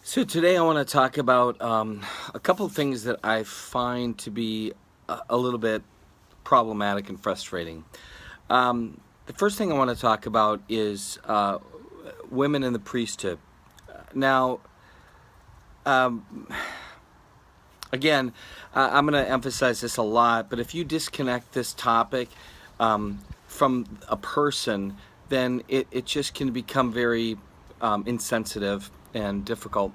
So today I want to talk about a couple of things that I find to be a little bit problematic and frustrating. The first thing I want to talk about is women in the priesthood. Now, um, again, I'm going to emphasize this a lot, but if you disconnect this topic from a person, then it just can become very insensitive and difficult.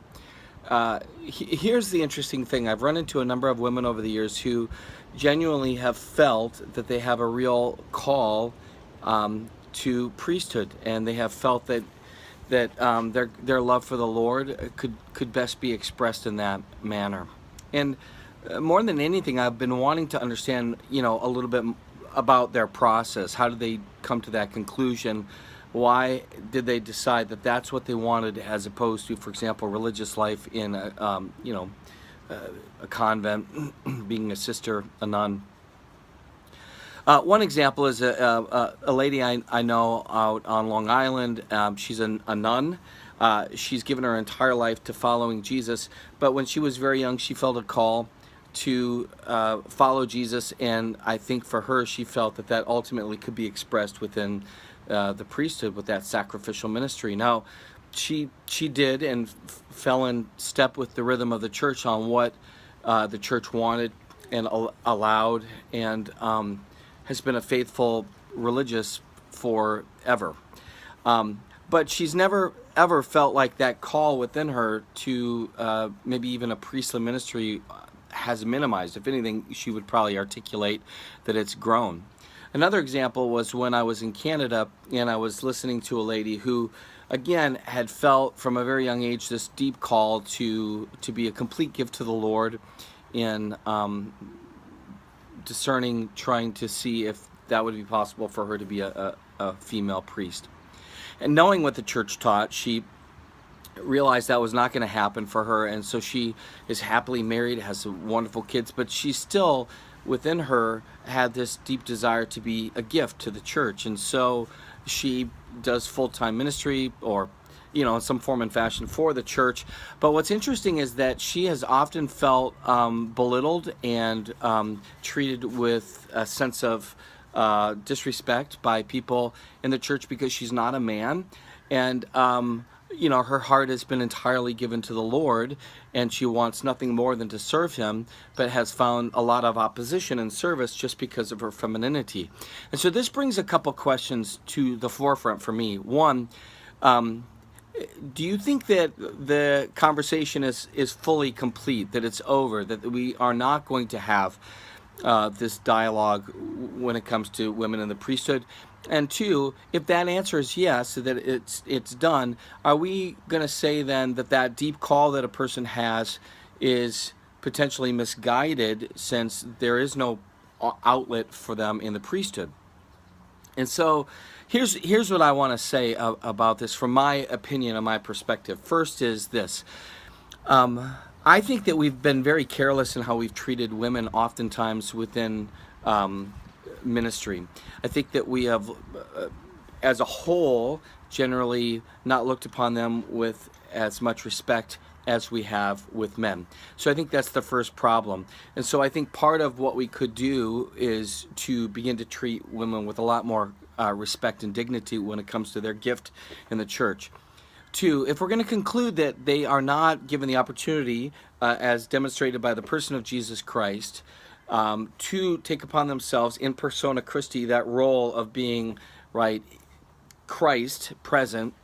Here's the interesting thing. I've run into a number of women over the years who genuinely have felt that they have a real call to priesthood, and they have felt that their love for the Lord could best be expressed in that manner. And more than anything, I've been wanting to understand, a little bit about their process. How did they come to that conclusion? Why did they decide that that's what they wanted, as opposed to, for example, religious life in a convent, being a sister, a nun? One example is a lady I know out on Long Island. She's a nun. She's given her entire life to following Jesus, but when she was very young, she felt a call to follow Jesus, and I think for her, she felt that that ultimately could be expressed within the priesthood with that sacrificial ministry. Now, she did and fell in step with the rhythm of the church on what the church wanted and allowed, and has been a faithful religious forever. But she's never ever felt like that call within her to maybe even a priestly ministry has minimized. If anything, she would probably articulate that it's grown. Another example was when I was in Canada and I was listening to a lady who, again, had felt from a very young age this deep call to be a complete gift to the Lord in discerning, trying to see if that would be possible for her to be a female priest. And knowing what the church taught, she realized that was not going to happen for her, and so she is happily married, has some wonderful kids, but she still, within her, had this deep desire to be a gift to the church, and so she does full-time ministry, or in some form and fashion for the church. But what's interesting is that she has often felt belittled and treated with a sense of disrespect by people in the church because she's not a man, and her heart has been entirely given to the Lord, and she wants nothing more than to serve Him, but has found a lot of opposition in service just because of her femininity. And so this brings a couple questions to the forefront for me. One, do you think that the conversation is fully complete, that it's over, that we are not going to have this dialogue when it comes to women in the priesthood? And two, if that answer is yes, that it's done, are we going to say then that that deep call that a person has is potentially misguided, since there is no outlet for them in the priesthood? And so here's what I want to say about this from my opinion and my perspective. First is this. I think that we've been very careless in how we've treated women oftentimes within ministry. I think that we have, as a whole, generally not looked upon them with as much respect as we have with men. So I think that's the first problem. And so I think part of what we could do is to begin to treat women with a lot more respect and dignity when it comes to their gift in the church. Two, if we're going to conclude that they are not given the opportunity, as demonstrated by the person of Jesus Christ, to take upon themselves in persona Christi that role of being, right, Christ present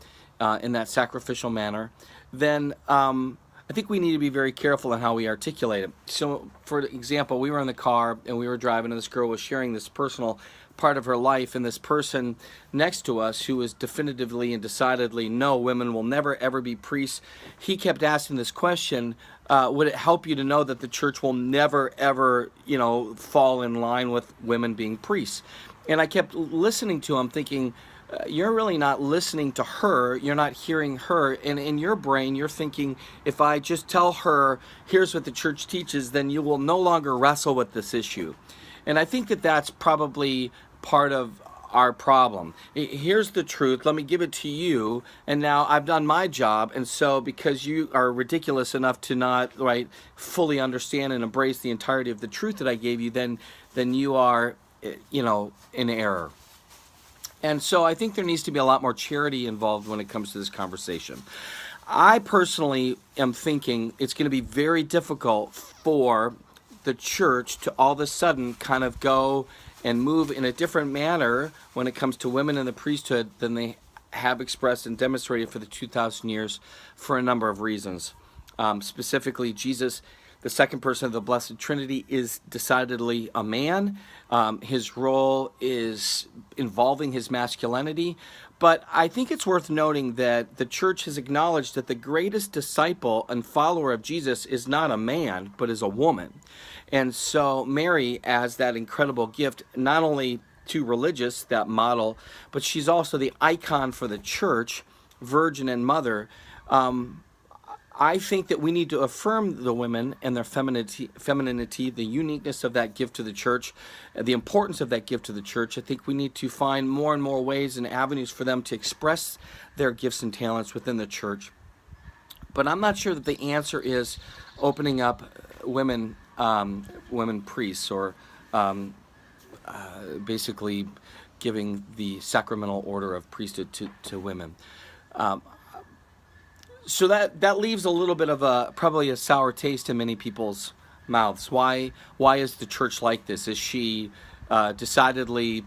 in that sacrificial manner, then I think we need to be very careful in how we articulate it. So, for example, we were in the car and we were driving, and this girl was sharing this personal part of her life, and this person next to us, who was definitively and decidedly, no, women will never ever be priests, he kept asking this question, would it help you to know that the church will never ever fall in line with women being priests? And I kept listening to him, thinking, you're really not listening to her, you're not hearing her, and in your brain you're thinking, if I just tell her here's what the church teaches, then you will no longer wrestle with this issue. And I think that that's probably part of our problem. Here's the truth. Let me give it to you. And now I've done my job. And so because you are ridiculous enough to not fully understand and embrace the entirety of the truth that I gave you, then you are, in error. And so I think there needs to be a lot more charity involved when it comes to this conversation. I personally am thinking it's going to be very difficult for the church to all of a sudden kind of go and move in a different manner when it comes to women in the priesthood than they have expressed and demonstrated for the 2,000 years for a number of reasons. Specifically, Jesus, the second person of the Blessed Trinity, is decidedly a man. His role is involving his masculinity. But I think it's worth noting that the church has acknowledged that the greatest disciple and follower of Jesus is not a man, but is a woman. And so Mary, as that incredible gift, not only to religious, that model, but she's also the icon for the church, virgin and mother. I think that we need to affirm the women and their femininity, the uniqueness of that gift to the church, the importance of that gift to the church. I think we need to find more and more ways and avenues for them to express their gifts and talents within the church. But I'm not sure that the answer is opening up women priests, or basically giving the sacramental order of priesthood to women. So that leaves a little bit of probably a sour taste in many people's mouths. Why is the church like this? Is she decidedly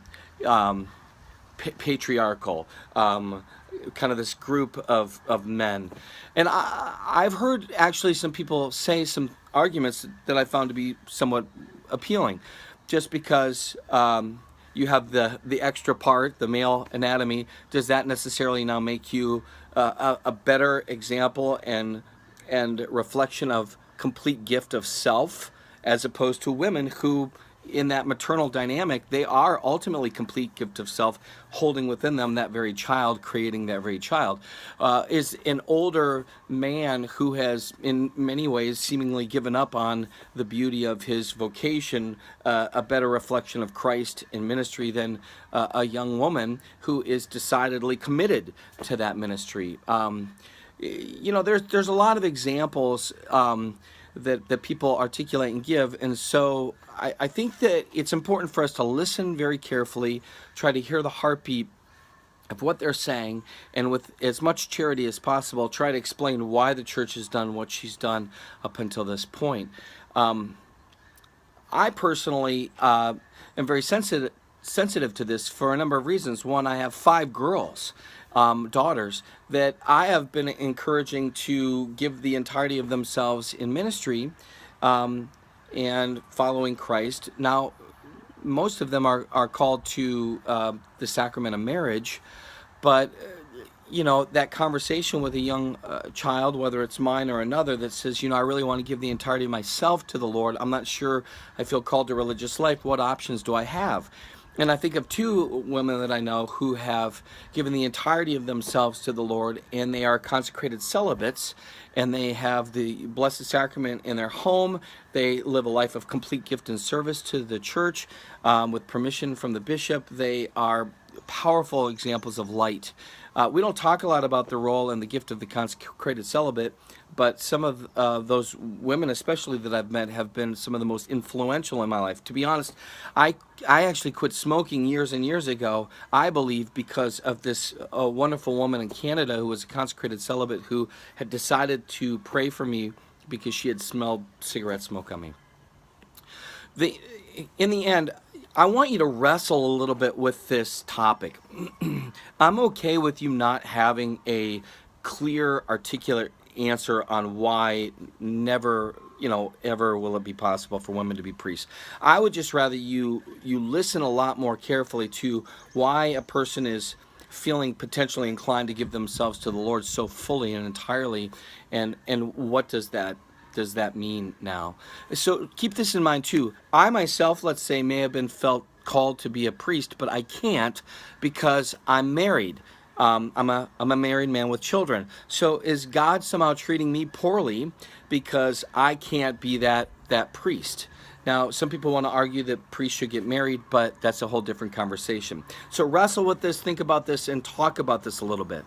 patriarchal? Kind of this group of men. And I've heard actually some people say some arguments that I found to be somewhat appealing, just because you have the extra part, the male anatomy. Does that necessarily now make you a better example and reflection of complete gift of self, as opposed to women who, in that maternal dynamic, they are ultimately complete gift of self, holding within them that very child, creating that very child. Is an older man who has in many ways seemingly given up on the beauty of his vocation a better reflection of Christ in ministry than a young woman who is decidedly committed to that ministry? There's a lot of examples that people articulate and give. And so I think that it's important for us to listen very carefully, try to hear the heartbeat of what they're saying, and with as much charity as possible, try to explain why the church has done what she's done up until this point. I personally am very sensitive to this for a number of reasons. One, I have 5 girls, daughters, that I have been encouraging to give the entirety of themselves in ministry and following Christ. Now, most of them are called to the sacrament of marriage, but that conversation with a young child, whether it's mine or another, that says, I really want to give the entirety of myself to the Lord. I'm not sure I feel called to religious life. What options do I have? And I think of 2 women that I know who have given the entirety of themselves to the Lord, and they are consecrated celibates, and they have the Blessed Sacrament in their home. They live a life of complete gift and service to the church with permission from the bishop. They are powerful examples of light. We don't talk a lot about the role and the gift of the consecrated celibate, but some of those women, especially that I've met, have been some of the most influential in my life. To be honest, I actually quit smoking years and years ago, I believe, because of this wonderful woman in Canada who was a consecrated celibate who had decided to pray for me because she had smelled cigarette smoke on me. In the end, I want you to wrestle a little bit with this topic. I'm okay with you not having a clear, articulate answer on why never, ever will it be possible for women to be priests. I would just rather you listen a lot more carefully to why a person is feeling potentially inclined to give themselves to the Lord so fully and entirely, and what does that mean now? So keep this in mind too. I myself, let's say, may have been felt called to be a priest, but I can't because I'm married. I'm a married man with children. So is God somehow treating me poorly because I can't be that priest? Now, some people want to argue that priests should get married, but that's a whole different conversation. So wrestle with this, think about this, and talk about this a little bit.